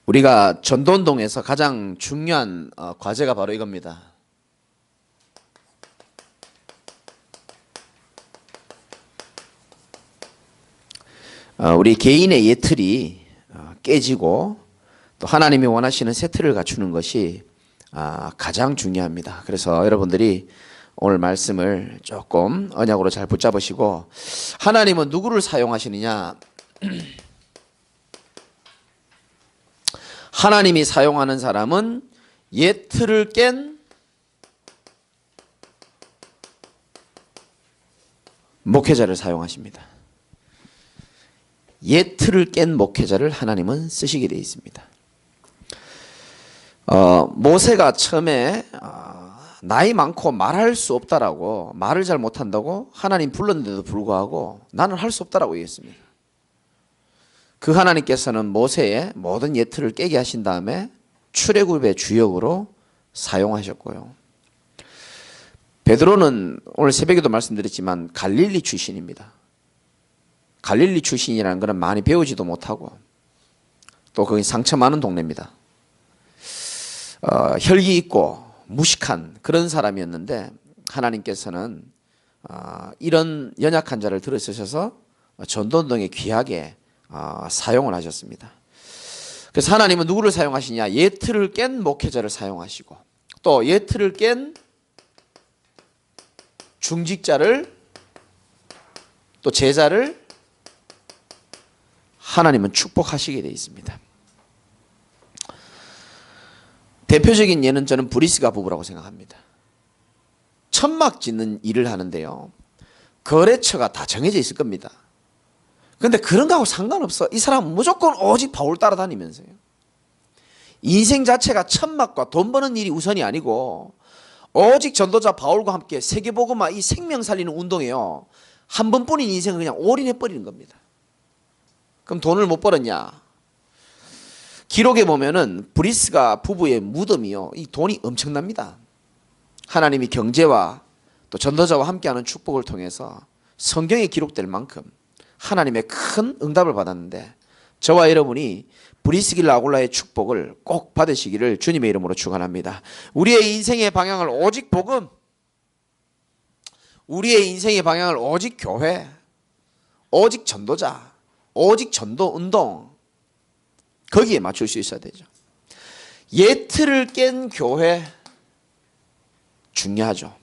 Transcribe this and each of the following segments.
우리가 전도운동에서 가장 중요한 과제가 바로 이겁니다. 우리 개인의 예틀이 깨지고 또 하나님이 원하시는 새 틀을 갖추는 것이 가장 중요합니다. 그래서 여러분들이 오늘 말씀을 조금 언약으로 잘 붙잡으시고, 하나님은 누구를 사용하시느냐? 하나님이 사용하는 사람은 예틀을 깬 목회자를 사용하십니다. 예틀을 깬 목회자를 하나님은 쓰시게 되어 있습니다. 모세가 처음에 나이 많고 말할 수 없다라고, 말을 잘 못한다고 하나님 불렀는데도 불구하고 나는 할 수 없다라고 얘기했습니다. 그 하나님께서는 모세의 모든 예틀을 깨게 하신 다음에 출애굽의 주역으로 사용하셨고요. 베드로는 오늘 새벽에도 말씀드렸지만 갈릴리 출신입니다. 갈릴리 출신이라는 것은 많이 배우지도 못하고 또 거기 상처 많은 동네입니다. 혈기 있고 무식한 그런 사람이었는데 하나님께서는 이런 연약한 자를 들으셔서 전도운동에 귀하게 사용을 하셨습니다. 그래서 하나님은 누구를 사용하시냐? 예틀을 깬 목회자를 사용하시고 또 예틀을 깬 중직자를 또 제자를 하나님은 축복하시게 되어 있습니다. 대표적인 예는 저는 브리스가 부부라고 생각합니다. 천막 짓는 일을 하는데요, 거래처가 다 정해져 있을 겁니다. 그런데 그런 거하고 상관없어. 이 사람은 무조건 오직 바울 따라다니면서요. 인생 자체가 천막과 돈 버는 일이 우선이 아니고 오직 전도자 바울과 함께 세계복음화 이 생명 살리는 운동에요, 한 번뿐인 인생을 그냥 올인해버리는 겁니다. 그럼 돈을 못 벌었냐? 기록에 보면은 브리스가 부부의 무덤이요, 이 돈이 엄청납니다. 하나님이 경제와 또 전도자와 함께하는 축복을 통해서 성경에 기록될 만큼 하나님의 큰 응답을 받았는데, 저와 여러분이 브리스길라 아굴라의 축복을 꼭 받으시기를 주님의 이름으로 축원합니다. 우리의 인생의 방향을 오직 복음, 우리의 인생의 방향을 오직 교회, 오직 전도자, 오직 전도 운동, 거기에 맞출 수 있어야 되죠. 예틀을 깬 교회 중요하죠.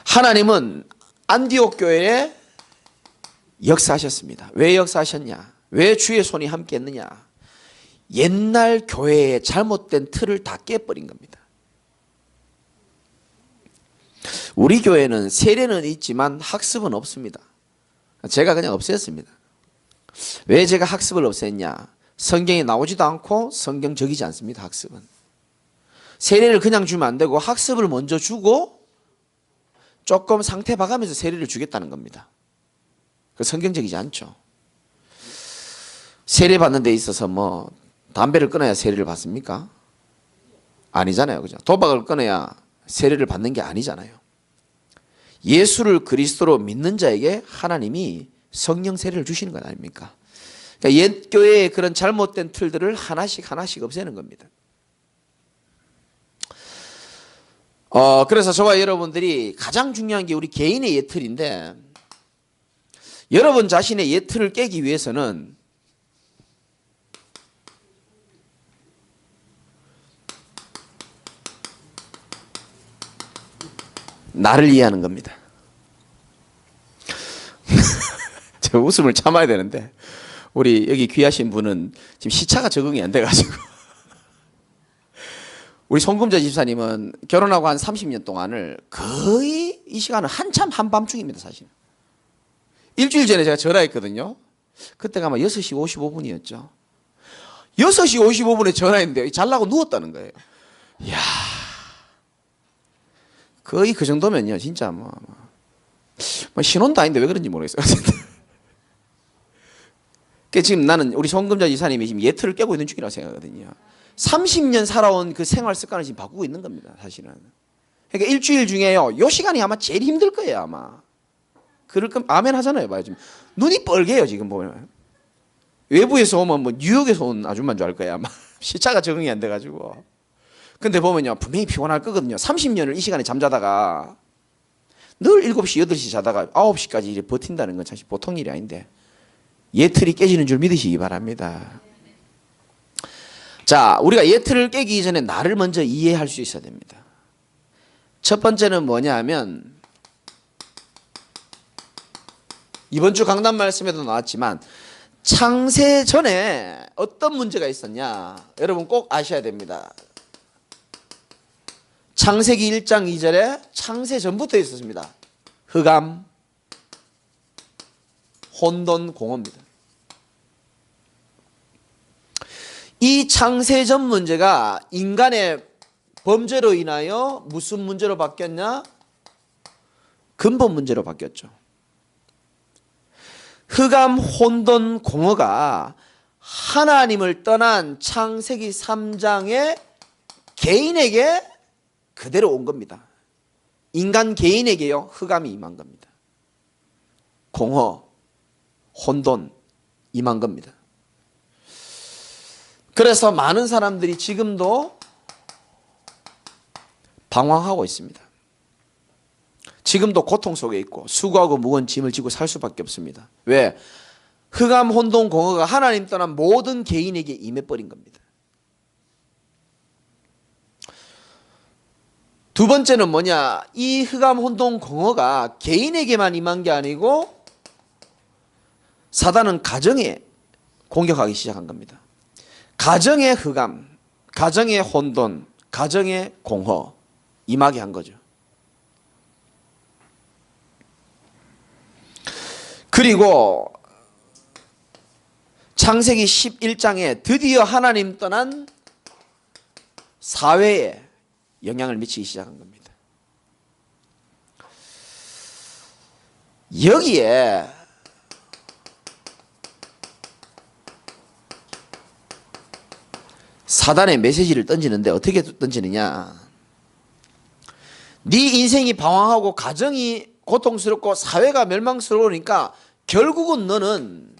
하나님은 안디옥 교회에 역사하셨습니다. 왜 역사하셨냐? 왜 주의 손이 함께 했느냐? 옛날 교회의 잘못된 틀을 다 깨버린 겁니다. 우리 교회는 세례는 있지만 학습은 없습니다. 제가 그냥 없앴습니다. 왜 제가 학습을 없앴냐? 성경에 나오지도 않고 성경적이지 않습니다. 학습은. 세례를 그냥 주면 안 되고 학습을 먼저 주고 조금 상태 봐가면서 세례를 주겠다는 겁니다. 그 성경적이지 않죠. 세례 받는 데 있어서 뭐 담배를 끊어야 세례를 받습니까? 아니잖아요. 그죠? 도박을 끊어야 세례를 받는 게 아니잖아요. 예수를 그리스도로 믿는 자에게 하나님이 성령 세례를 주시는 것 아닙니까? 그러니까 옛 교회의 그런 잘못된 틀들을 하나씩 하나씩 없애는 겁니다. 그래서 저와 여러분들이 가장 중요한 게 우리 개인의 예틀인데, 여러분 자신의 예틀을 깨기 위해서는 나를 이해하는 겁니다. 제가 웃음을 참아야 되는데 우리 여기 귀하신 분은 지금 시차가 적응이 안 돼가지고 우리 송금자 집사님은 결혼하고 한 30년 동안을 거의 이 시간은 한참 한밤중입니다. 사실 일주일 전에 제가 전화했거든요. 그때가 아마 6시 55분이었죠 6시 55분에 전화했는데 잘라고 누웠다는 거예요. 이야, 거의 그 정도면요 진짜 뭐 신혼도 아닌데 왜 그런지 모르겠어요. 그러니까 지금 나는 우리 송금자 이사님이 지금 예틀을 깨고 있는 중이라고 생각하거든요. 30년 살아온 그 생활 습관을 지금 바꾸고 있는 겁니다. 사실은. 그러니까 일주일 중에요 요 시간이 아마 제일 힘들 거예요. 아마 그럴 거면 아멘 하잖아요. 봐요. 지금 눈이 뻘개요 지금 보면. 외부에서 오면 뭐 뉴욕에서 온 아줌마인 줄 알 거야. 아마 시차가 적응이 안 돼가지고. 근데 보면요, 분명히 피곤할 거거든요. 30년을 이 시간에 잠자다가 늘 7시, 8시 자다가 9시까지 이제 버틴다는 건 사실 보통 일이 아닌데 예틀이 깨지는 줄 믿으시기 바랍니다. 자, 우리가 예틀을 깨기 전에 나를 먼저 이해할 수 있어야 됩니다. 첫 번째는 뭐냐 하면 이번 주 강단 말씀에도 나왔지만 창세 전에 어떤 문제가 있었냐, 여러분 꼭 아셔야 됩니다. 창세기 1장 2절에 창세 전부터 있었습니다. 흑암, 혼돈, 공허입니다. 이 창세 전 문제가 인간의 범죄로 인하여 무슨 문제로 바뀌었냐? 근본 문제로 바뀌었죠. 흑암, 혼돈, 공허가 하나님을 떠난 창세기 3장의 개인에게 그대로 온 겁니다. 인간 개인에게요, 흑암이 임한 겁니다. 공허, 혼돈 임한 겁니다. 그래서 많은 사람들이 지금도 방황하고 있습니다. 지금도 고통 속에 있고 수고하고 무거운 짐을 지고 살 수밖에 없습니다. 왜? 흑암, 혼돈, 공허가 하나님 떠난 모든 개인에게 임해버린 겁니다. 두 번째는 뭐냐? 이 흑암, 혼돈, 공허가 개인에게만 임한 게 아니고 사단은 가정에 공격하기 시작한 겁니다. 가정의 흑암, 가정의 혼돈, 가정의 공허 임하게 한 거죠. 그리고 창세기 11장에 드디어 하나님 떠난 사회에 영향을 미치기 시작한 겁니다. 여기에 사단의 메시지를 던지는데 어떻게 던지느냐? 네 인생이 방황하고 가정이 고통스럽고 사회가 멸망스러우니까 결국은 너는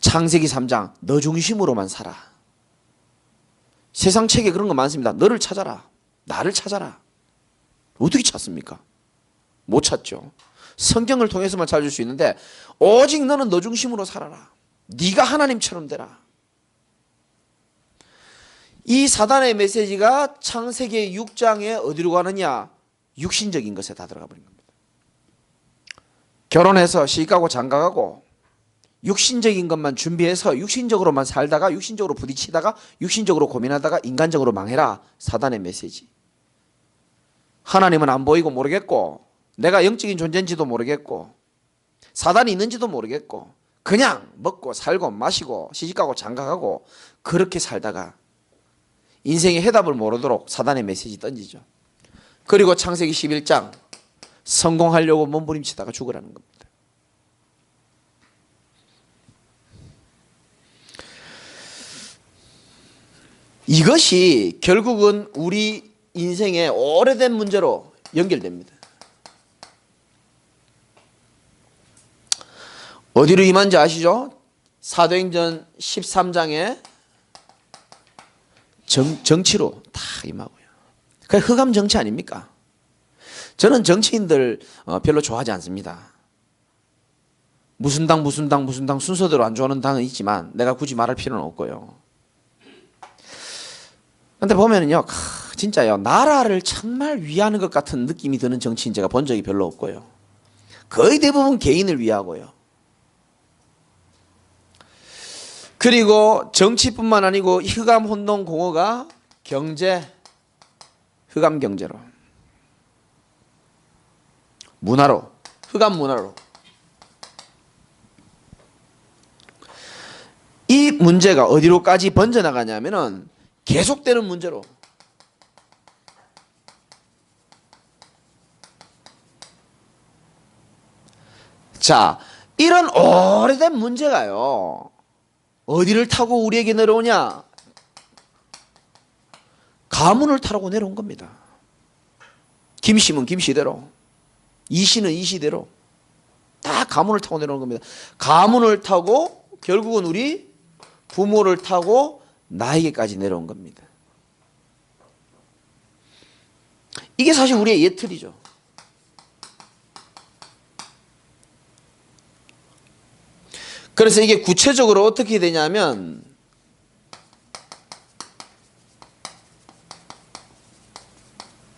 창세기 3장 너 중심으로만 살아. 세상 책에 그런 거 많습니다. 너를 찾아라. 나를 찾아라. 어떻게 찾습니까? 못 찾죠. 성경을 통해서만 찾을 수 있는데 오직 너는 너 중심으로 살아라. 네가 하나님처럼 되라. 이 사단의 메시지가 창세기 6장에 어디로 가느냐? 육신적인 것에 다 들어가 버린 겁니다. 결혼해서 시집가고 장가가고 육신적인 것만 준비해서 육신적으로만 살다가 육신적으로 부딪히다가 육신적으로 고민하다가 인간적으로 망해라. 사단의 메시지. 하나님은 안 보이고 모르겠고 내가 영적인 존재인지도 모르겠고 사단이 있는지도 모르겠고 그냥 먹고 살고 마시고 시집가고 장가가고 그렇게 살다가 인생의 해답을 모르도록 사단의 메시지 던지죠. 그리고 창세기 11장 성공하려고 몸부림치다가 죽으라는 겁니다. 이것이 결국은 우리 인생의 오래된 문제로 연결됩니다. 어디로 임한지 아시죠? 사도행전 13장에 정치로 다 임하고요. 그 흑암 정치 아닙니까? 저는 정치인들 별로 좋아하지 않습니다. 무슨 당 순서대로 안 좋아하는 당은 있지만 내가 굳이 말할 필요는 없고요. 근데 보면은요, 진짜요, 나라를 정말 위하는 것 같은 느낌이 드는 정치인 제가 본 적이 별로 없고요. 거의 대부분 개인을 위하고요. 그리고 정치뿐만 아니고 흑암, 혼돈, 공허가 경제, 흑암 경제로, 문화로, 흑암 문화로. 이 문제가 어디로까지 번져나가냐면은 계속되는 문제로. 자, 이런 오래된 문제가요, 어디를 타고 우리에게 내려오냐? 가문을 타고 내려온 겁니다. 김씨면 김씨대로, 이씨는 이씨대로 다 다 가문을 타고 내려오는 겁니다. 가문을 타고 결국은 우리 부모를 타고 나에게까지 내려온 겁니다. 이게 사실 우리의 예틀이죠. 그래서 이게 구체적으로 어떻게 되냐면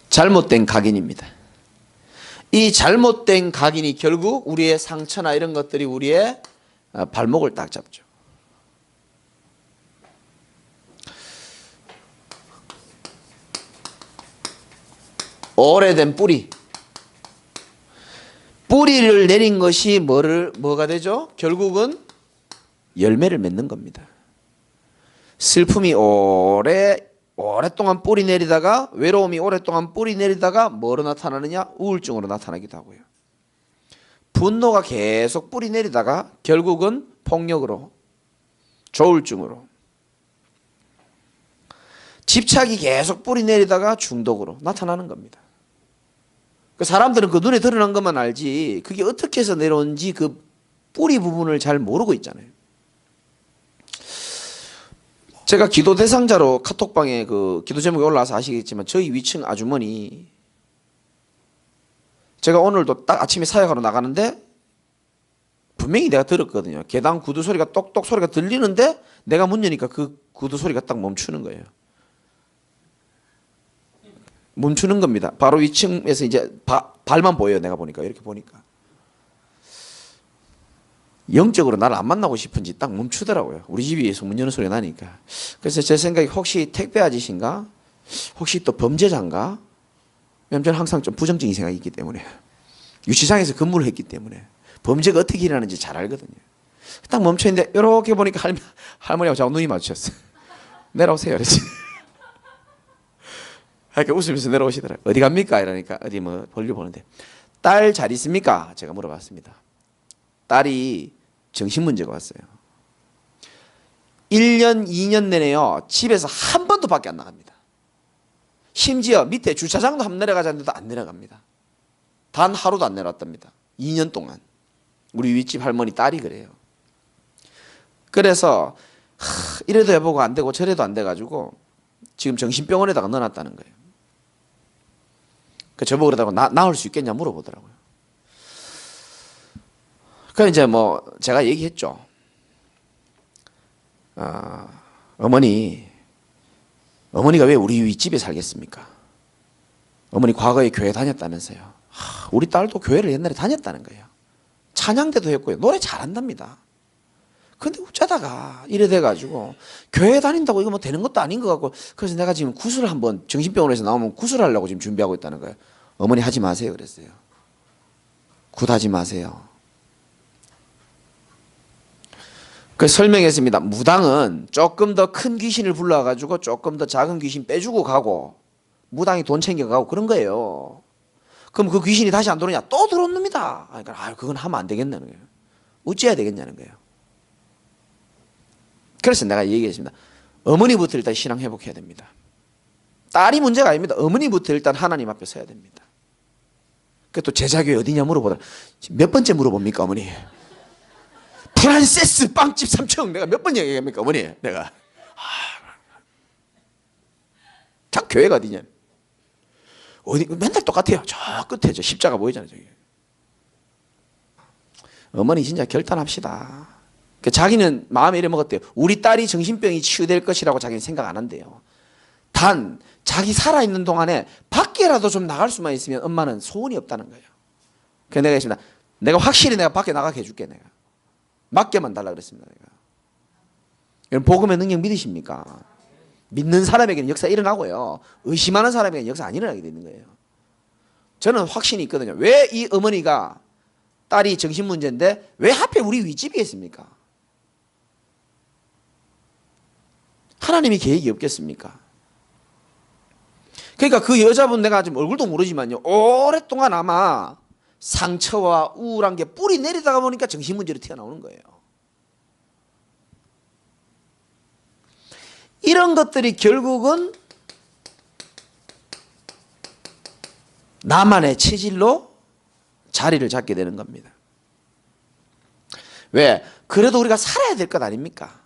잘못된 각인입니다. 이 잘못된 각인이 결국 우리의 상처나 이런 것들이 우리의 발목을 딱 잡죠. 오래된 뿌리. 뿌리를 내린 것이 뭐가 되죠? 결국은 열매를 맺는 겁니다. 슬픔이 오랫동안 뿌리 내리다가, 외로움이 오랫동안 뿌리 내리다가 뭐로 나타나느냐? 우울증으로 나타나기도 하고요. 분노가 계속 뿌리 내리다가 결국은 폭력으로, 조울증으로, 집착이 계속 뿌리 내리다가 중독으로 나타나는 겁니다. 그 사람들은 그 눈에 드러난 것만 알지 그게 어떻게 해서 내려온지 그 뿌리 부분을 잘 모르고 있잖아요. 제가 기도 대상자로 카톡방에 그 기도 제목이 올라와서 아시겠지만 저희 위층 아주머니, 제가 오늘도 딱 아침에 사역하러 나가는데 분명히 내가 들었거든요. 계단 구두 소리가 똑똑 소리가 들리는데 내가 문 여니까 그 구두 소리가 딱 멈추는 거예요. 멈추는 겁니다. 바로 위층에서 이제 발만 보여요. 내가 보니까, 이렇게 보니까. 영적으로 나를 안 만나고 싶은지 딱 멈추더라고요. 우리 집에서 문 여는 소리가 나니까. 그래서 제 생각이 혹시 택배 아저씨인가? 혹시 또 범죄자인가? 왜냐면 저는 항상 좀 부정적인 생각이 있기 때문에. 유치장에서 근무를 했기 때문에. 범죄가 어떻게 일어나는지 잘 알거든요. 딱 멈춰있는데 이렇게 보니까 할머니하고 저하고 눈이 마주쳤어요. 내려오세요. 그랬지. 이렇게 웃으면서 내려오시더라고요. 어디 갑니까? 이러니까 어디 뭐 볼일 보는데. 딸 잘 있습니까? 제가 물어봤습니다. 딸이 정신문제가 왔어요. 1년, 2년 내내요. 집에서 한 번도 밖에 안 나갑니다. 심지어 밑에 주차장도 한번 내려가자는데도 안 내려갑니다. 단 하루도 안 내려왔답니다. 2년 동안. 우리 윗집 할머니 딸이 그래요. 그래서 이래도 해보고 안 되고 저래도 안 돼가지고 지금 정신병원에다가 넣어놨다는 거예요. 저보고 그러다가 나을 수 있겠냐 물어보더라고요. 그래서 이제 뭐 제가 얘기했죠. 어머니가 왜 우리 윗집에 살겠습니까? 어머니 과거에 교회 다녔다면서요. 우리 딸도 교회를 옛날에 다녔다는 거예요. 찬양대도 했고요. 노래 잘한답니다. 근데 어쩌다가 이래 돼가지고 교회 다닌다고 이거 뭐 되는 것도 아닌 것 같고, 그래서 내가 지금 구슬을 한번 정신병원에서 나오면 구슬하려고 지금 준비하고 있다는 거예요. 어머니 하지 마세요 그랬어요. 굿하지 마세요. 그래서 설명했습니다. 무당은 조금 더 큰 귀신을 불러가지고 조금 더 작은 귀신 빼주고 가고, 무당이 돈 챙겨가고 그런 거예요. 그럼 그 귀신이 다시 안 들어오냐? 또 들어옵니다. 그러니까 그건 하면 안 되겠다는 거예요. 어찌해야 되겠냐는 거예요. 그래서 내가 얘기했습니다. 어머니부터 일단 신앙 회복해야 됩니다. 딸이 문제가 아닙니다. 어머니부터 일단 하나님 앞에 서야 됩니다. 그 또 제자교회 어디냐 물어보더라. 몇 번째 물어봅니까 어머니? 프란세스 빵집 3층 내가 몇 번 얘기합니까 어머니? 내가 참 교회가 어디냐? 어디 맨날 똑같아요. 저 끝에 저 십자가 보이잖아요. 저기. 어머니 진짜 결단합시다. 자기는 마음에 이래 먹었대요. 우리 딸이 정신병이 치유될 것이라고 자기는 생각 안 한대요. 단 자기 살아있는 동안에 밖에라도 좀 나갈 수만 있으면 엄마는 소원이 없다는 거예요. 그래서 내가 했습니다. 내가 확실히 내가 밖에 나가게 해줄게. 내가 맡겨만 달라 그랬습니다. 내가. 여러분 복음의 능력 믿으십니까? 믿는 사람에게는 역사 일어나고요. 의심하는 사람에게는 역사 안 일어나게 되는 거예요. 저는 확신이 있거든요. 왜 이 어머니가 딸이 정신문제인데 왜 하필 우리 윗집이겠습니까? 하나님이 계획이 없겠습니까? 그러니까 그 여자분 내가 지금 얼굴도 모르지만요. 오랫동안 아마 상처와 우울한 게 뿌리 내리다가 보니까 정신문제로 튀어나오는 거예요. 이런 것들이 결국은 나만의 체질로 자리를 잡게 되는 겁니다. 왜? 그래도 우리가 살아야 될 것 아닙니까?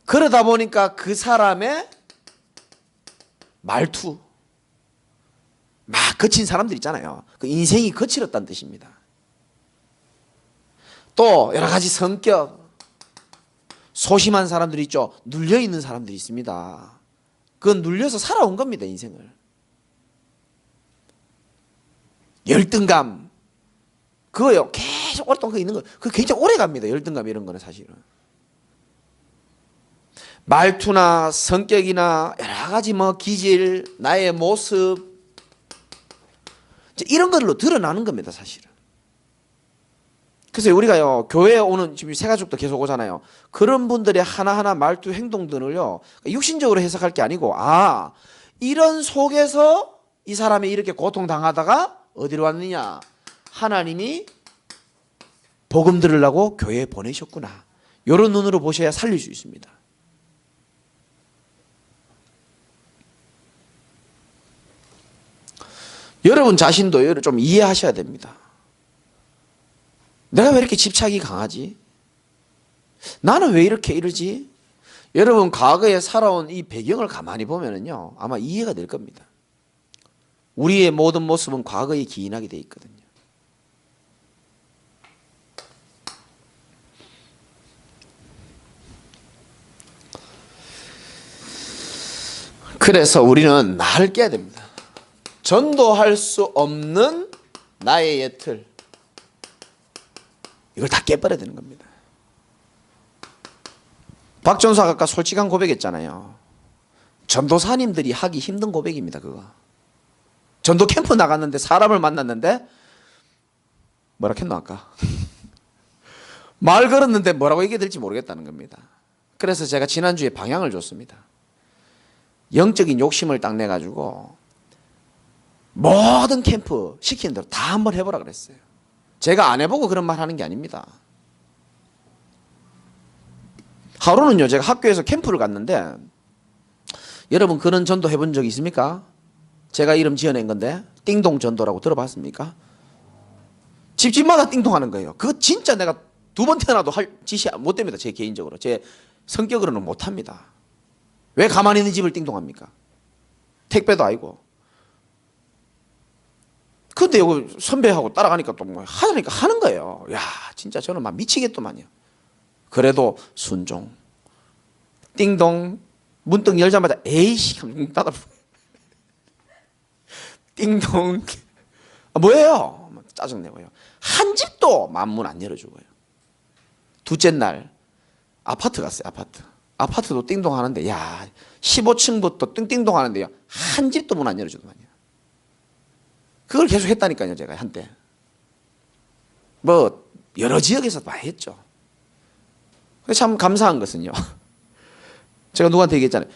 그러다 보니까 그 사람의 말투, 막 거친 사람들 있잖아요. 그 인생이 거칠었다는 뜻입니다. 또 여러 가지 성격, 소심한 사람들이 있죠. 눌려있는 사람들이 있습니다. 그건 눌려서 살아온 겁니다, 인생을. 열등감, 그거요. 계속 오랫동안 있는 거. 그거 굉장히 오래 갑니다. 열등감 이런 거는 사실은. 말투나 성격이나 여러 가지 뭐 기질, 나의 모습, 이런 걸로 드러나는 겁니다, 사실은. 그래서 우리가요, 교회에 오는 지금 새가족도 계속 오잖아요. 그런 분들의 하나하나 말투, 행동들을요, 육신적으로 해석할 게 아니고, 아, 이런 속에서 이 사람이 이렇게 고통당하다가 어디로 왔느냐? 하나님이 복음 들으려고 교회에 보내셨구나. 이런 눈으로 보셔야 살릴 수 있습니다. 여러분 자신도 좀 이해하셔야 됩니다. 내가 왜 이렇게 집착이 강하지? 나는 왜 이렇게 이러지? 여러분 과거에 살아온 이 배경을 가만히 보면은요, 아마 이해가 될 겁니다. 우리의 모든 모습은 과거에 기인하게 돼 있거든요. 그래서 우리는 나를 깨야 됩니다. 전도할 수 없는 나의 옛틀, 이걸 다 깨버려야 되는 겁니다. 박전사가 아까 솔직한 고백했잖아요. 전도사님들이 하기 힘든 고백입니다. 그거. 전도 캠프 나갔는데 사람을 만났는데 뭐라 했노 아까? 말 걸었는데 뭐라고 얘기해야 될지 모르겠다는 겁니다. 그래서 제가 지난주에 방향을 줬습니다. 영적인 욕심을 딱 내가지고 모든 캠프 시키는 대로 다 한번 해보라 그랬어요. 제가 안 해보고 그런 말 하는 게 아닙니다. 하루는요, 제가 학교에서 캠프를 갔는데, 여러분 그런 전도 해본 적 있습니까? 제가 이름 지어낸 건데, 띵동 전도라고 들어봤습니까? 집집마다 띵동 하는 거예요. 그거 진짜 내가 두 번 태어나도 할 짓이 못 됩니다. 제 개인적으로. 제 성격으로는 못 합니다. 왜 가만히 있는 집을 띵동합니까? 택배도 아니고. 근데 여기 선배하고 따라가니까 또 뭐 하자니까 하는 거예요. 야, 진짜 저는 막 미치겠더만요. 그래도 순종. 띵동. 문득 열자마자 에이씨 하면 문 닫아. 띵동. 뭐예요? 짜증내고요. 한 집도 문 안 열어주고요. 둘째 날 아파트 갔어요. 아파트도 띵동 하는데, 야, 15층부터 띵띵동 하는데요, 한 집도 문 안 열어주더만요. 그걸 계속 했다니까요, 제가 한때. 뭐 여러 지역에서 많이 했죠. 참 감사한 것은요, 제가 누구한테 얘기했잖아요.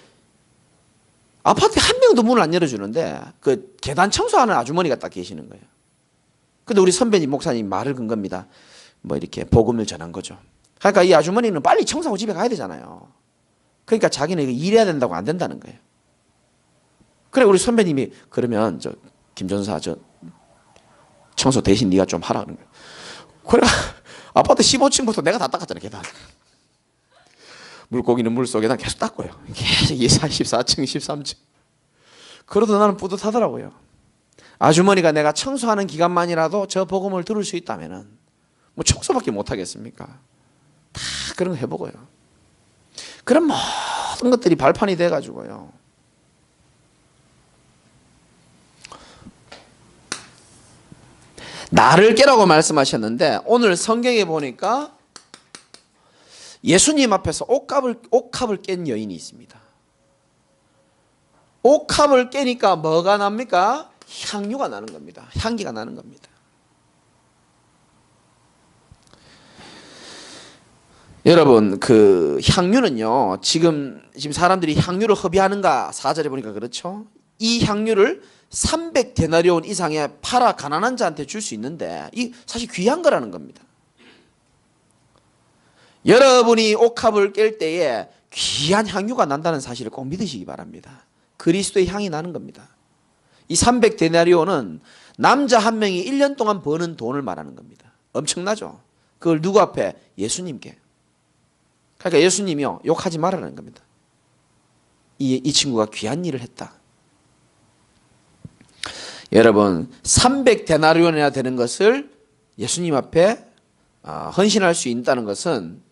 아파트에 한 명도 문을 안 열어주는데 그 계단 청소하는 아주머니가 딱 계시는 거예요. 근데 우리 선배님 목사님 말을 건 겁니다. 뭐 이렇게 복음을 전한 거죠. 그러니까 이 아주머니는 빨리 청소하고 집에 가야 되잖아요. 그러니까 자기는 이거 일해야 된다고 안 된다는 거예요. 그래 우리 선배님이 그러면 저 김전사 저 청소 대신 네가 좀 하라 그런 거예요. 그래 아파트 15층부터 내가 다 닦았잖아요. 계단. 물고기는 물속에 난 계속 닦고요. 계속 14층 13층. 그래도 나는 뿌듯하더라고요. 아주머니가 내가 청소하는 기간만이라도 저 복음을 들을 수 있다면은 뭐 청소밖에 못 하겠습니까? 다 그런 거 해보고요. 그런 모든 것들이 발판이 돼가지고요. 나를 깨라고 말씀하셨는데 오늘 성경에 보니까 예수님 앞에서 옥합을 깬 여인이 있습니다. 옥합을 깨니까 뭐가 납니까? 향유가 나는 겁니다. 향기가 나는 겁니다. 여러분 그 향유는요, 지금 사람들이 향유를 허비하는가 4절에 보니까 그렇죠. 이 향유를 300데나리온 이상에 팔아 가난한 자한테 줄 수 있는데 이 사실 귀한 거라는 겁니다. 여러분이 옥합을 깰 때에 귀한 향유가 난다는 사실을 꼭 믿으시기 바랍니다. 그리스도의 향이 나는 겁니다. 이 300데나리온은 남자 한 명이 1년 동안 버는 돈을 말하는 겁니다. 엄청나죠? 그걸 누구 앞에? 예수님께. 그러니까 예수님이요, 욕하지 말라는 겁니다. 이 친구가 귀한 일을 했다. 여러분, 300데나리온이나 되는 것을 예수님 앞에 헌신할 수 있다는 것은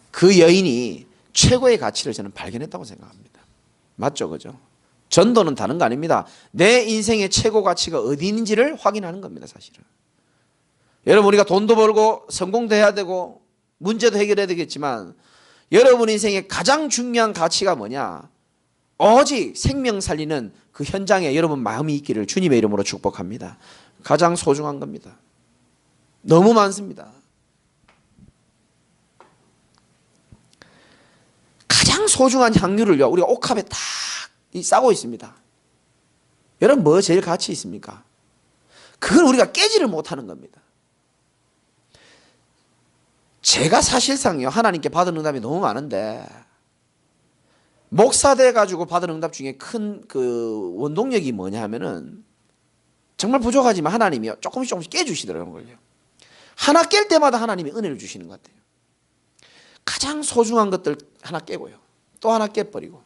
그 여인이 최고의 가치를 저는 발견했다고 생각합니다. 맞죠? 그죠? 전도는 다른 거 아닙니다. 내 인생의 최고 가치가 어디 있는지를 확인하는 겁니다, 사실은. 여러분, 우리가 돈도 벌고 성공도 해야 되고 문제도 해결해야 되겠지만 여러분 인생의 가장 중요한 가치가 뭐냐? 오직 생명 살리는 그 현장에 여러분 마음이 있기를 주님의 이름으로 축복합니다. 가장 소중한 겁니다. 너무 많습니다. 가장 소중한 향유를요, 우리가 옥합에 딱 싸고 있습니다. 여러분, 뭐 제일 가치 있습니까? 그걸 우리가 깨지를 못하는 겁니다. 제가 사실상요, 하나님께 받은 응답이 너무 많은데 목사 돼 가지고 받은 응답 중에 큰 그 원동력이 뭐냐 하면은 정말 부족하지만 하나님이 조금씩 깨주시더라고요. 하나 깰 때마다 하나님이 은혜를 주시는 것 같아요. 가장 소중한 것들 하나 깨고요, 또 하나 깨버리고.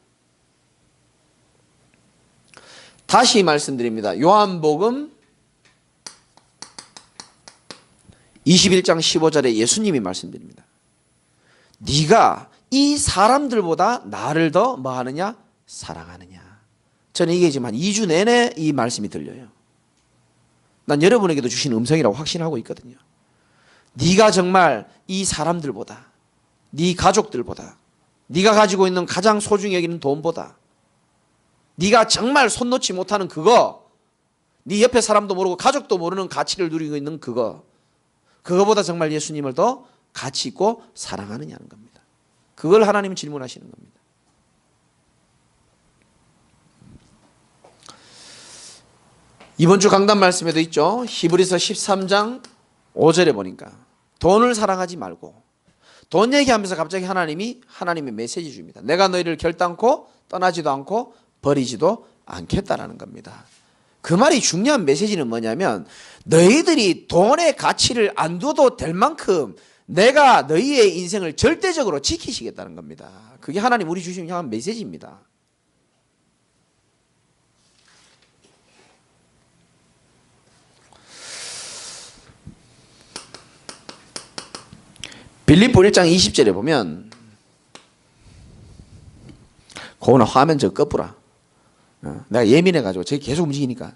다시 말씀드립니다. 요한복음 21장 15절에 예수님이 말씀드립니다. 네가 이 사람들보다 나를 더 뭐하느냐? 사랑하느냐. 저는 이게 지금 한 2주 내내 이 말씀이 들려요. 난 여러분에게도 주신 음성이라고 확신하고 있거든요. 네가 정말 이 사람들보다, 네 가족들보다, 네가 가지고 있는 가장 소중히 여기는 돈보다, 네가 정말 손 놓지 못하는 그거, 네 옆에 사람도 모르고 가족도 모르는 가치를 누리고 있는 그거보다 정말 예수님을 더 가치 있고 사랑하느냐는 겁니다. 그걸 하나님은 질문하시는 겁니다. 이번 주 강단 말씀에도 있죠. 히브리서 13장 5절에 보니까 돈을 사랑하지 말고, 돈 얘기하면서 갑자기 하나님의 메시지 줍니다. 내가 너희를 결단코 떠나지도 않고 버리지도 않겠다라는 겁니다. 그 말이 중요한 메시지는 뭐냐면 너희들이 돈의 가치를 안 둬도 될 만큼 내가 너희의 인생을 절대적으로 지키시겠다는 겁니다. 그게 하나님 우리 주시는 향한 메시지입니다. 빌립보 1장 20절에 보면, 그거는 화면 저 꺼뿌라. 내가 예민해가지고 저기 계속 움직이니까.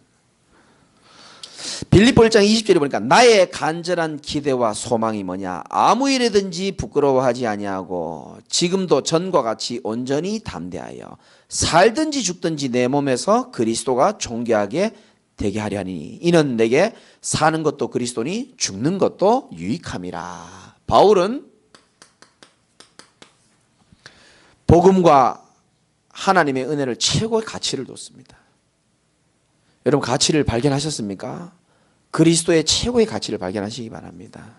빌립보 1장 20절에 보니까 나의 간절한 기대와 소망이 뭐냐? 아무 일이든지 부끄러워하지 아니하고 지금도 전과 같이 온전히 담대하여 살든지 죽든지 내 몸에서 그리스도가 존귀하게 되게 하려 하니 이는 내게 사는 것도 그리스도니 죽는 것도 유익함이라. 바울은 복음과 하나님의 은혜를 최고의 가치를 뒀습니다. 여러분, 가치를 발견하셨습니까? 그리스도의 최고의 가치를 발견하시기 바랍니다.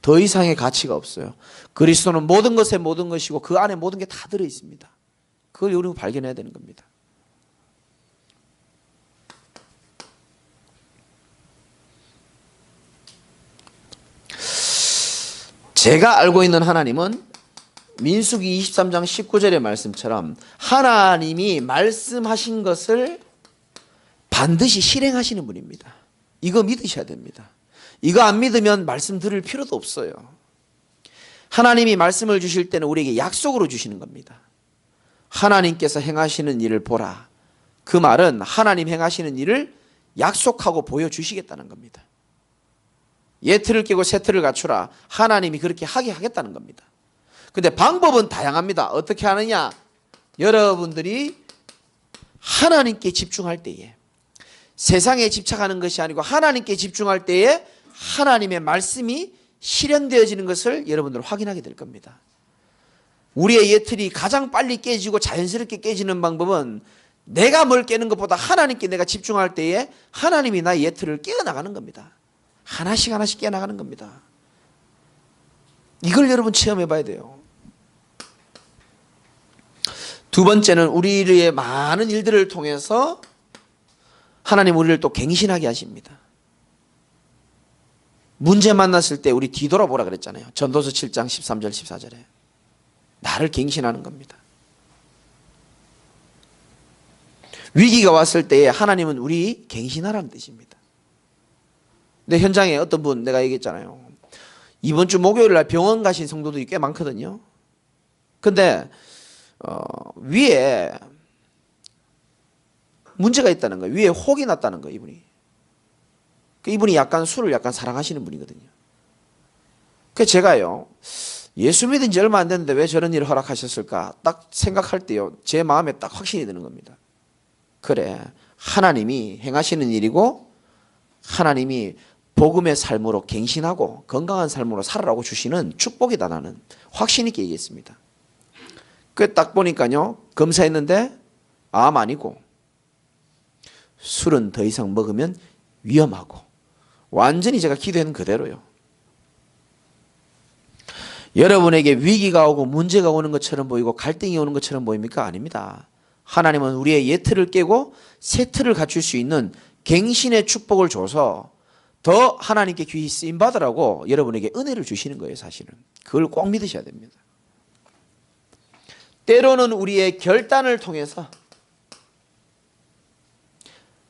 더 이상의 가치가 없어요. 그리스도는 모든 것의 모든 것이고 그 안에 모든 게 다 들어있습니다. 그걸 우리가 발견해야 되는 겁니다. 제가 알고 있는 하나님은 민수기 23장 19절의 말씀처럼 하나님이 말씀하신 것을 반드시 실행하시는 분입니다. 이거 믿으셔야 됩니다. 이거 안 믿으면 말씀 들을 필요도 없어요. 하나님이 말씀을 주실 때는 우리에게 약속으로 주시는 겁니다. 하나님께서 행하시는 일을 보라. 그 말은 하나님 행하시는 일을 약속하고 보여주시겠다는 겁니다. 예틀을 깨고 세틀을 갖추라. 하나님이 그렇게 하게 하겠다는 겁니다. 근데 방법은 다양합니다. 어떻게 하느냐? 여러분들이 하나님께 집중할 때에, 세상에 집착하는 것이 아니고 하나님께 집중할 때에 하나님의 말씀이 실현되어지는 것을 여러분들 확인하게 될 겁니다. 우리의 예틀이 가장 빨리 깨지고 자연스럽게 깨지는 방법은 내가 뭘 깨는 것보다 하나님께 내가 집중할 때에 하나님이 나의 예틀을 깨어나가는 겁니다. 하나씩 하나씩 깨어나가는 겁니다. 이걸 여러분 체험해 봐야 돼요. 두 번째는 우리의 많은 일들을 통해서 하나님 우리를 또 갱신하게 하십니다. 문제 만났을 때 우리 뒤돌아보라 그랬잖아요. 전도서 7장 13절 14절에. 나를 갱신하는 겁니다. 위기가 왔을 때에 하나님은 우리 갱신하라는 뜻입니다. 근데 현장에 어떤 분 내가 얘기했잖아요. 이번 주 목요일 날 병원 가신 성도들이 꽤 많거든요. 근데 위에 문제가 있다는 거예요. 위에 혹이 났다는 거예요, 이분이. 이분이 약간 술을 약간 사랑하시는 분이거든요. 그래서 제가요, 예수 믿은 지 얼마 안 됐는데 왜 저런 일을 허락하셨을까 딱 생각할 때요, 제 마음에 딱 확신이 드는 겁니다. 그래, 하나님이 행하시는 일이고 하나님이 복음의 삶으로 갱신하고 건강한 삶으로 살아라고 주시는 축복이다, 나는 확신 있게 얘기했습니다. 그 딱 보니까요, 검사했는데 암 아니고 술은 더 이상 먹으면 위험하고, 완전히 제가 기도한 그대로요. 여러분에게 위기가 오고 문제가 오는 것처럼 보이고 갈등이 오는 것처럼 보입니까? 아닙니다. 하나님은 우리의 옛 틀을 깨고 새 틀을 갖출 수 있는 갱신의 축복을 줘서 더 하나님께 귀히 쓰임받으라고 여러분에게 은혜를 주시는 거예요, 사실은. 그걸 꼭 믿으셔야 됩니다. 때로는 우리의 결단을 통해서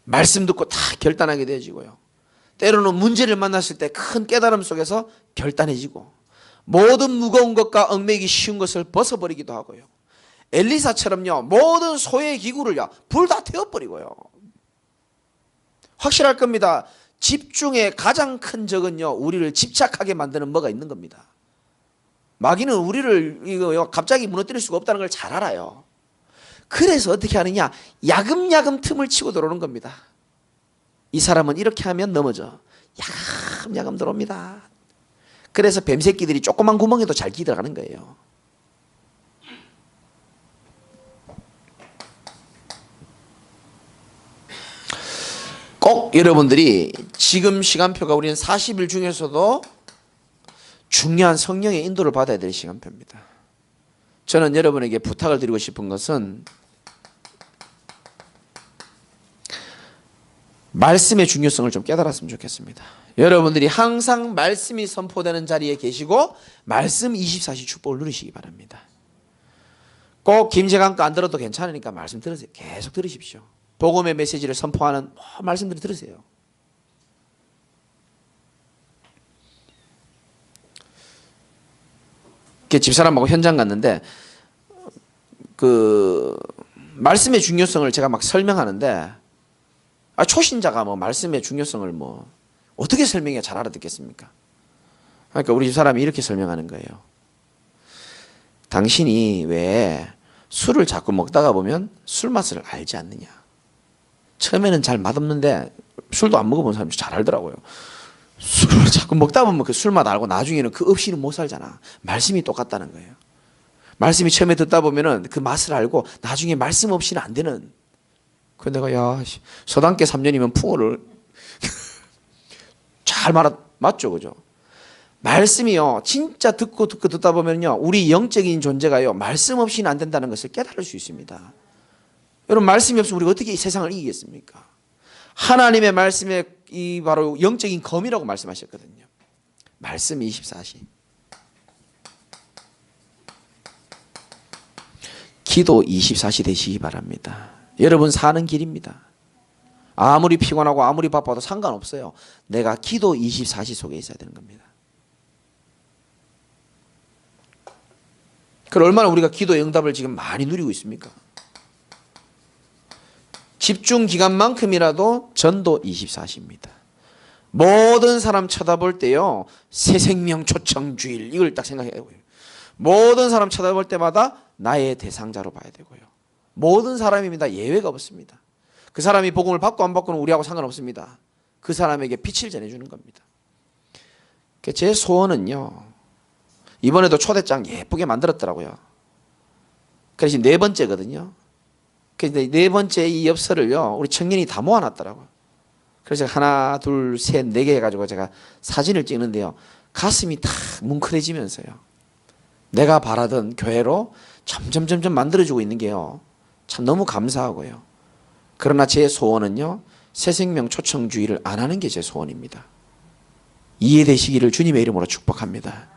말씀 듣고 다 결단하게 되어지고요. 때로는 문제를 만났을 때 큰 깨달음 속에서 결단해지고, 모든 무거운 것과 얽매이기 쉬운 것을 벗어버리기도 하고요. 엘리사처럼요, 모든 소의 기구를요, 불 다 태워버리고요. 확실할 겁니다. 집중의 가장 큰 적은요, 우리를 집착하게 만드는 뭐가 있는 겁니다. 마귀는 우리를 이거 갑자기 무너뜨릴 수가 없다는 걸 잘 알아요. 그래서 어떻게 하느냐, 야금야금 틈을 치고 들어오는 겁니다. 이 사람은 이렇게 하면 넘어져. 야금야금 들어옵니다. 그래서 뱀새끼들이 조그만 구멍에도 잘 기들어가는 거예요. 꼭 여러분들이 지금 시간표가 우리는 40일 중에서도 중요한 성령의 인도를 받아야 될 시간표입니다. 저는 여러분에게 부탁을 드리고 싶은 것은 말씀의 중요성을 좀 깨달았으면 좋겠습니다. 여러분들이 항상 말씀이 선포되는 자리에 계시고 말씀 24시 축복을 누리시기 바랍니다. 꼭 김재강 거 안 들어도 괜찮으니까 말씀 들으세요. 계속 들으십시오. 복음의 메시지를 선포하는 말씀들을 들으세요. 집사람하고 현장 갔는데 그 말씀의 중요성을 제가 막 설명하는데, 초신자가 뭐 말씀의 중요성을 뭐 어떻게 설명해야 잘 알아듣겠습니까? 그러니까 우리 집사람이 이렇게 설명하는 거예요. 당신이 왜 술을 자꾸 먹다가 보면 술 맛을 알지 않느냐. 처음에는 잘 맛없는데 술도 안 먹어본 사람이 잘 알더라고요. 술을 자꾸 먹다 보면 그 술맛 알고 나중에는 그 없이는 못 살잖아. 말씀이 똑같다는 거예요. 말씀이 처음에 듣다 보면은 그 맛을 알고 나중에 말씀 없이는 안 되는. 그 내가 서당계 3년이면 풍어를 잘 맞죠, 그죠? 말씀이요, 진짜 듣고 듣다 보면요, 우리 영적인 존재가요, 말씀 없이는 안 된다는 것을 깨달을 수 있습니다. 여러분, 말씀이 없으면 우리가 어떻게 이 세상을 이기겠습니까? 하나님의 말씀에 이 바로 영적인 검이라고 말씀하셨거든요. 말씀 24시. 기도 24시 되시기 바랍니다. 여러분 사는 길입니다. 아무리 피곤하고 아무리 바빠도 상관없어요. 내가 기도 24시 속에 있어야 되는 겁니다. 그럼 얼마나 우리가 기도의 응답을 지금 많이 누리고 있습니까? 집중 기간만큼이라도 전도 24시입니다. 모든 사람 쳐다볼 때요, 새 생명 초청 주일 이걸 딱 생각해야 되고요. 모든 사람 쳐다볼 때마다 나의 대상자로 봐야 되고요. 모든 사람입니다. 예외가 없습니다. 그 사람이 복음을 받고 안 받고는 우리하고 상관없습니다. 그 사람에게 빛을 전해주는 겁니다. 제 소원은요, 이번에도 초대장 예쁘게 만들었더라고요. 그래서 4번째거든요. 그래서 4번째 이 엽서를요, 우리 청년이 다 모아놨더라고요. 그래서 하나, 둘, 셋, 4개 해가지고 제가 사진을 찍는데요, 가슴이 다 뭉클해지면서요, 내가 바라던 교회로 점점 만들어지고 있는 게요, 참 너무 감사하고요. 그러나 제 소원은요, 새생명 초청주의를 안 하는 게 제 소원입니다. 이해되시기를 주님의 이름으로 축복합니다.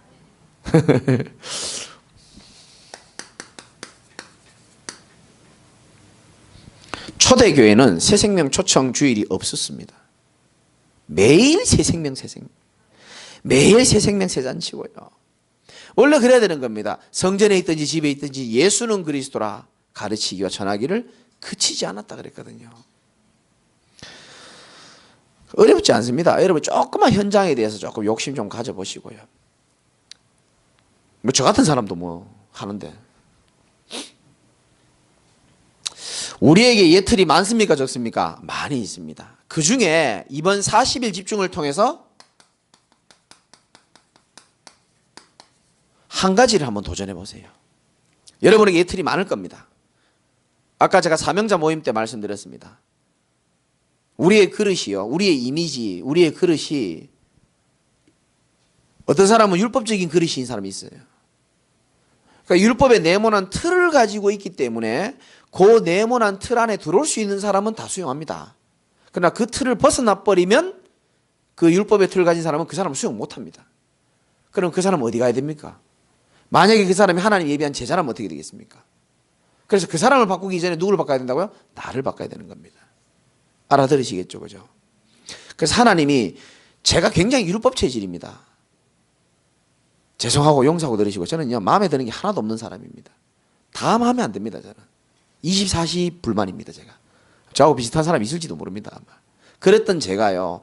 초대교회는 새생명 초청 주일이 없었습니다. 매일 새생명 매일 새생명 새잔치고요. 원래 그래야 되는 겁니다. 성전에 있든지 집에 있든지 예수는 그리스도라 가르치기와 전하기를 그치지 않았다 그랬거든요. 어렵지 않습니다. 여러분 조그만 현장에 대해서 조금 욕심 좀 가져보시고요. 뭐 저 같은 사람도 뭐 하는데 우리에게 예틀이 많습니까 적습니까? 많이 있습니다. 그 중에 이번 40일 집중을 통해서 한 가지를 한번 도전해 보세요. 여러분에게 예틀이 많을 겁니다. 아까 제가 사명자 모임 때 말씀드렸습니다. 우리의 그릇이요, 우리의 이미지, 우리의 그릇이 어떤 사람은 율법적인 그릇인 사람이 있어요. 그러니까 율법의 네모난 틀을 가지고 있기 때문에 그 네모난 틀 안에 들어올 수 있는 사람은 다 수용합니다. 그러나 그 틀을 벗어나 버리면 그 율법의 틀을 가진 사람은 그 사람을 수용 못합니다. 그럼 그 사람은 어디 가야 됩니까? 만약에 그 사람이 하나님 예비한 제자라면 어떻게 되겠습니까? 그래서 그 사람을 바꾸기 전에 누구를 바꿔야 된다고요? 나를 바꿔야 되는 겁니다. 알아들으시겠죠, 그죠? 그래서 하나님이 제가 굉장히 율법 체질입니다. 죄송하고 용서하고 들으시고 저는요 마음에 드는 게 하나도 없는 사람입니다. 다 마음에 안 듭니다. 저는 24시 불만입니다. 제가 저하고 비슷한 사람이 있을지도 모릅니다. 아마. 그랬던 제가요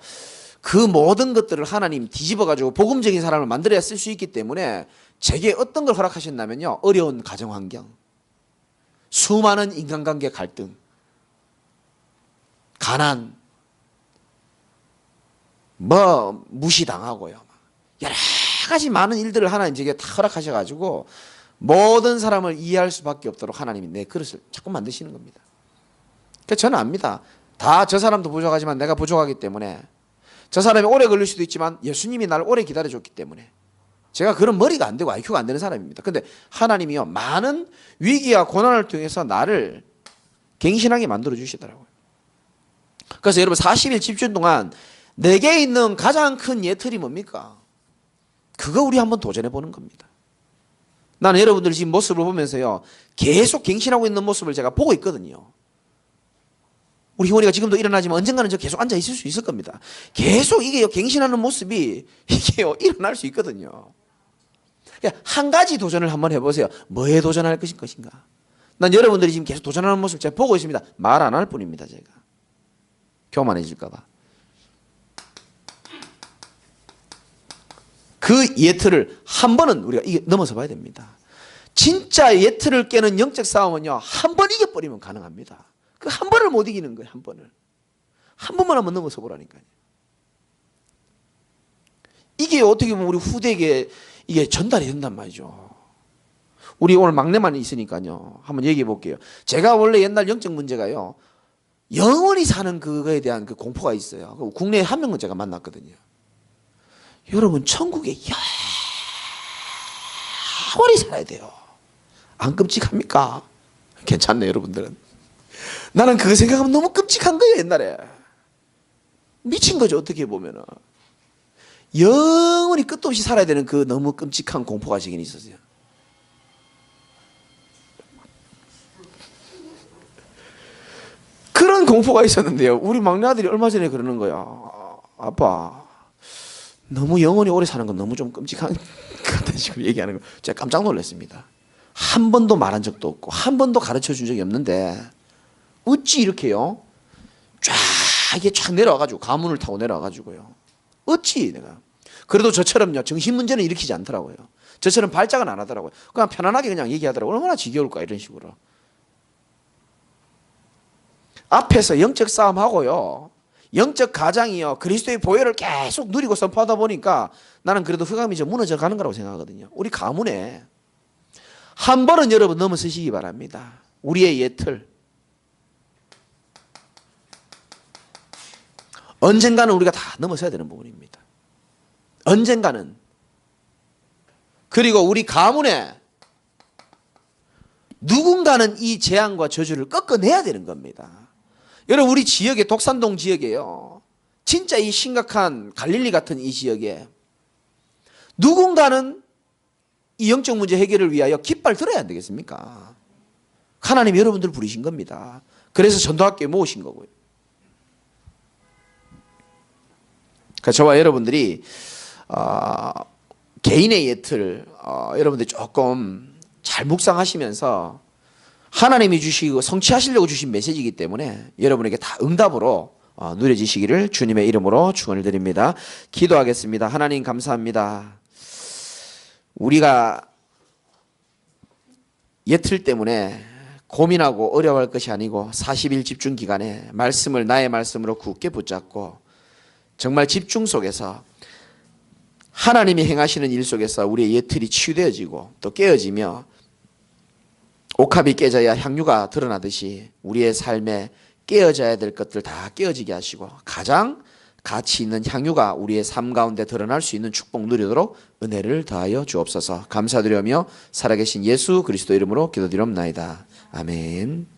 그 모든 것들을 하나님 뒤집어가지고 복음적인 사람을 만들어야 쓸 수 있기 때문에 제게 어떤 걸 허락하셨냐면요 어려운 가정환경, 수많은 인간관계 갈등, 가난, 뭐 무시당하고요 여러 가지 많은 일들을 하나님 제게 다 허락하셔가지고 모든 사람을 이해할 수밖에 없도록 하나님이 내 그릇을 자꾸 만드시는 겁니다. 그래서 저는 압니다. 다 저 사람도 부족하지만 내가 부족하기 때문에 저 사람이 오래 걸릴 수도 있지만 예수님이 나를 오래 기다려줬기 때문에 제가 그런 머리가 안 되고 IQ가 안 되는 사람입니다. 근데 하나님이요 많은 위기와 고난을 통해서 나를 갱신하게 만들어 주시더라고요. 그래서 여러분 40일 집중 동안 내게 있는 가장 큰 예틀이 뭡니까? 그거 우리 한번 도전해 보는 겁니다. 나는 여러분들 지금 모습을 보면서요 계속 갱신하고 있는 모습을 제가 보고 있거든요. 우리 희원이가 지금도 일어나지만 언젠가는 저 계속 앉아 있을 수 있을 겁니다. 계속 이게요 갱신하는 모습이 이게요 일어날 수 있거든요. 그러니까 한 가지 도전을 한번 해보세요. 뭐에 도전할 것인가? 난 여러분들이 지금 계속 도전하는 모습 제가 보고 있습니다. 말 안 할 뿐입니다. 제가 교만해질까 봐. 그 예틀을 한 번은 우리가 넘어서 봐야 됩니다. 진짜 예틀을 깨는 영적 싸움은요 한 번 이겨버리면 가능합니다. 그 한 번을 못 이기는 거예요. 한 번을. 한 번만 한번 넘어서 보라니까요. 이게 어떻게 보면 우리 후대에게 이게 전달이 된단 말이죠. 우리 오늘 막내만 있으니까요. 한번 얘기해 볼게요. 제가 원래 옛날 영적 문제가요. 영원히 사는 그거에 대한 그 공포가 있어요. 국내에 한 명은 제가 만났거든요. 여러분 천국에 영원히 살아야 돼요. 안 끔찍합니까? 괜찮네 여러분들은. 나는 그거 생각하면 너무 끔찍한 거예요. 옛날에 미친 거죠. 어떻게 보면은 영원히 끝도 없이 살아야 되는 그 너무 끔찍한 공포가 지긴 있었어요. 그런 공포가 있었는데요. 우리 막내 아들이 얼마 전에 그러는 거야. 아빠 너무 영원히 오래 사는 건 너무 좀 끔찍한 것 같은 식으로 얘기하는 거 제가 깜짝 놀랐습니다. 한 번도 말한 적도 없고 한 번도 가르쳐 준 적이 없는데 어찌 이렇게요 쫙 이게 쫙 내려와가지고 가문을 타고 내려와가지고요 어찌 내가 그래도 저처럼요 정신 문제는 일으키지 않더라고요. 저처럼 발작은 안 하더라고요. 그냥 편안하게 그냥 얘기하더라고요. 얼마나 지겨울까 이런 식으로. 앞에서 영적 싸움하고요 영적 가장이요 그리스도의 보혈을 계속 누리고 선포하다 보니까 나는 그래도 흑암이 좀 무너져 가는 거라고 생각하거든요. 우리 가문에 한 번은 여러분 넘어서시기 바랍니다. 우리의 예틀 언젠가는 우리가 다 넘어서야 되는 부분입니다. 언젠가는. 그리고 우리 가문에 누군가는 이 재앙과 저주를 꺾어내야 되는 겁니다. 여러분 우리 지역에 독산동 지역에요 진짜 이 심각한 갈릴리 같은 이 지역에 누군가는 이 영적 문제 해결을 위하여 깃발 들어야 안 되겠습니까? 하나님이 여러분들 부르신 겁니다. 그래서 전도학교에 모으신 거고요. 그러니까 저와 여러분들이 개인의 예틀 여러분들이 조금 잘 묵상하시면서 하나님이 주시고 성취하시려고 주신 메시지이기 때문에 여러분에게 다 응답으로 누려지시기를 주님의 이름으로 축원을 드립니다. 기도하겠습니다. 하나님 감사합니다. 우리가 예틀 때문에 고민하고 어려워할 것이 아니고 40일 집중 기간에 말씀을 나의 말씀으로 굳게 붙잡고 정말 집중 속에서 하나님이 행하시는 일 속에서 우리의 예틀이 치유되어지고 또 깨어지며 옥합이 깨져야 향유가 드러나듯이 우리의 삶에 깨어져야 될 것들 다 깨어지게 하시고 가장 가치 있는 향유가 우리의 삶 가운데 드러날 수 있는 축복 누리도록 은혜를 더하여 주옵소서. 감사드리며 살아계신 예수 그리스도 이름으로 기도드리옵나이다. 아멘.